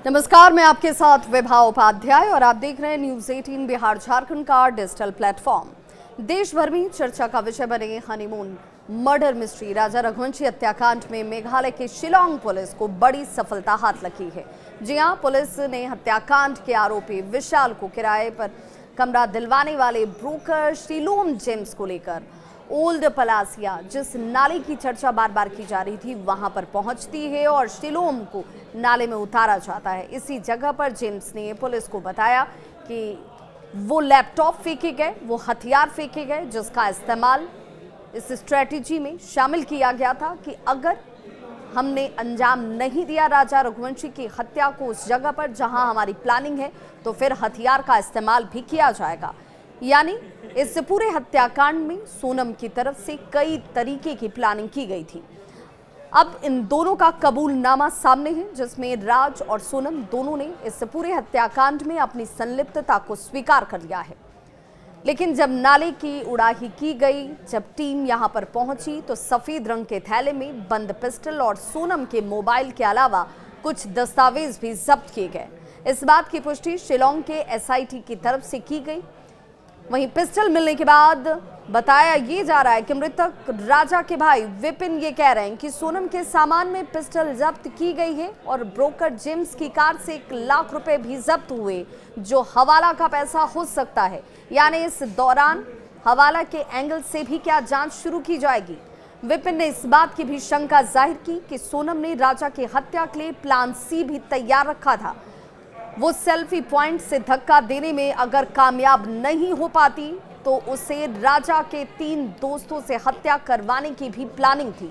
नमस्कार, मैं आपके साथ विभा उपाध्याय और आप देख रहे हैं न्यूज 18 बिहार झारखंड का डिजिटल प्लेटफॉर्म। देश भर में चर्चा का विषय बने हनीमून मर्डर मिस्ट्री राजा रघुवंशी हत्याकांड में मेघालय के शिलांग पुलिस को बड़ी सफलता हाथ लगी है। जी हां, पुलिस ने हत्याकांड के आरोपी विशाल को किराए पर कमरा दिलवाने वाले ब्रोकर शिलोम जेम्स को लेकर ओल्ड पलासिया, जिस नाले की चर्चा बार बार की जा रही थी, वहां पर पहुंचती है और शिलोम को नाले में उतारा जाता है। इसी जगह पर जेम्स ने पुलिस को बताया कि वो लैपटॉप फेंके गए, वो हथियार फेंके गए, जिसका इस्तेमाल इस स्ट्रेटेजी में शामिल किया गया था कि अगर हमने अंजाम नहीं दिया राजा रघुवंशी की हत्या को उस जगह पर जहां हमारी प्लानिंग है, तो फिर हथियार का इस्तेमाल भी किया जाएगा। यानी इस पूरे हत्याकांड में सोनम की तरफ से कई तरीके की प्लानिंग की गई थी। अब इन दोनों का कबूलनामा सामने है, जिसमें राज और सोनम दोनों ने इस पूरे हत्याकांड में अपनी संलिप्तता को स्वीकार कर लिया है। लेकिन जब नाले की उड़ाही की गई, जब टीम यहां पर पहुंची, तो सफेद रंग के थैले में बंद पिस्टल और सोनम के मोबाइल के अलावा कुछ दस्तावेज भी जब्त किए गए। इस बात की पुष्टि शिलांग के एसआईटी की तरफ से की गई। वहीं पिस्टल मिलने के बाद बताया ये जा रहा है कि मृतक राजा के भाई विपिन ये कह रहे हैं कि सोनम के सामान में पिस्टल जब्त की गई है और ब्रोकर जेम्स की कार से 1 लाख रुपए भी जब्त हुए, जो हवाला का पैसा हो सकता है। यानी इस दौरान हवाला के एंगल से भी क्या जांच शुरू की जाएगी। विपिन ने इस बात की भी शंका जाहिर की कि सोनम ने राजा की हत्या के लिए प्लान सी भी तैयार रखा था। वो सेल्फी पॉइंट से धक्का देने में अगर कामयाब नहीं हो पाती, तो उसे राजा के 3 दोस्तों से हत्या करवाने की भी प्लानिंग थी।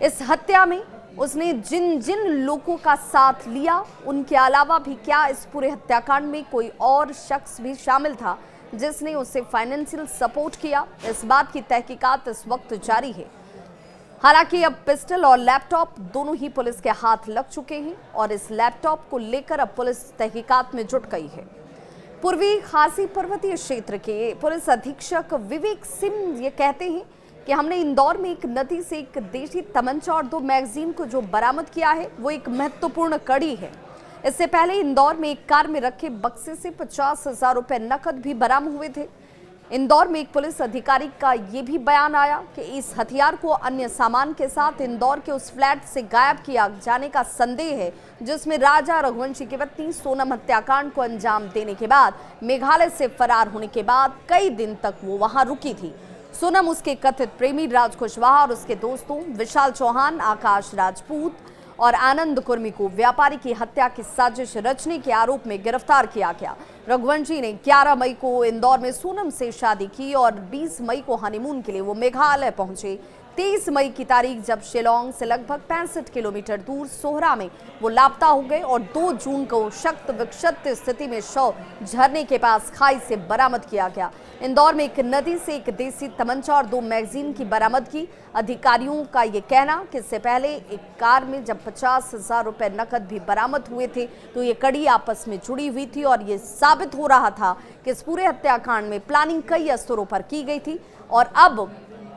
इस हत्या में उसने जिन जिन लोगों का साथ लिया, उनके अलावा भी क्या इस पूरे हत्याकांड में कोई और शख्स भी शामिल था जिसने उसे फाइनेंशियल सपोर्ट किया, इस बात की तहकीकात इस वक्त जारी है। हालांकि अब पिस्टल और लैपटॉप दोनों ही पुलिस के हाथ लग चुके हैं और इस लैपटॉप को लेकर अब पुलिस तहकीकात में जुट गई है। पूर्वी खासी पर्वतीय क्षेत्र के पुलिस अधीक्षक विवेक सिंह ये कहते हैं कि हमने इंदौर में एक नदी से एक देशी तमंचा और 2 मैगजीन को जो बरामद किया है, वो एक महत्वपूर्ण कड़ी है। इससे पहले इंदौर में एक कार में रखे बक्से से 50,000 रुपए नकद भी बरामद हुए थे। इंदौर में एक पुलिस अधिकारी का ये भी बयान आया कि इस हथियार को अन्य सामान के साथ इंदौर के उस फ्लैट से गायब किया जाने का संदेह है, जिसमें राजा रघुवंशी की पत्नी सोनम हत्याकांड को अंजाम देने के बाद मेघालय से फरार होने के बाद कई दिन तक वो वहां रुकी थी। सोनम उसके कथित प्रेमी राज कुशवाहा और उसके दोस्तों विशाल चौहान, आकाश राजपूत और आनंद कुर्मी को व्यापारी की हत्या की साजिश रचने के आरोप में गिरफ्तार किया गया। रघुवंशी ने 11 मई को इंदौर में सोनम से शादी की और 20 मई को हनीमून के लिए वो मेघालय पहुंचे। 23 मई की तारीख जब शिलांग से लगभग 65 किलोमीटर दूर सोहरा में वो लापता हो गए और 2 जून को शक्त विक्षत स्थिति में शव झरने के पास खाई से बरामद किया गया। इंदौर में एक नदी से एक देसी तमंचा और 2 मैगजीन की बरामदगी। अधिकारियों का ये कहना कि इससे पहले एक कार में जब 50,000 रुपए नकद भी बरामद हुए थे, तो ये कड़ी आपस में जुड़ी हुई थी और ये साबित हो रहा था कि इस पूरे हत्याकांड में प्लानिंग कई स्तरों पर की गई थी। और अब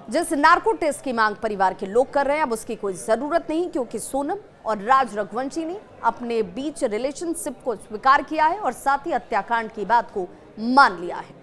जिस नार्को टेस्ट की मांग परिवार के लोग कर रहे हैं, अब उसकी कोई जरूरत नहीं, क्योंकि सोनम और राज रघुवंशी ने अपने बीच रिलेशनशिप को स्वीकार किया है और साथ ही हत्याकांड की बात को मान लिया है।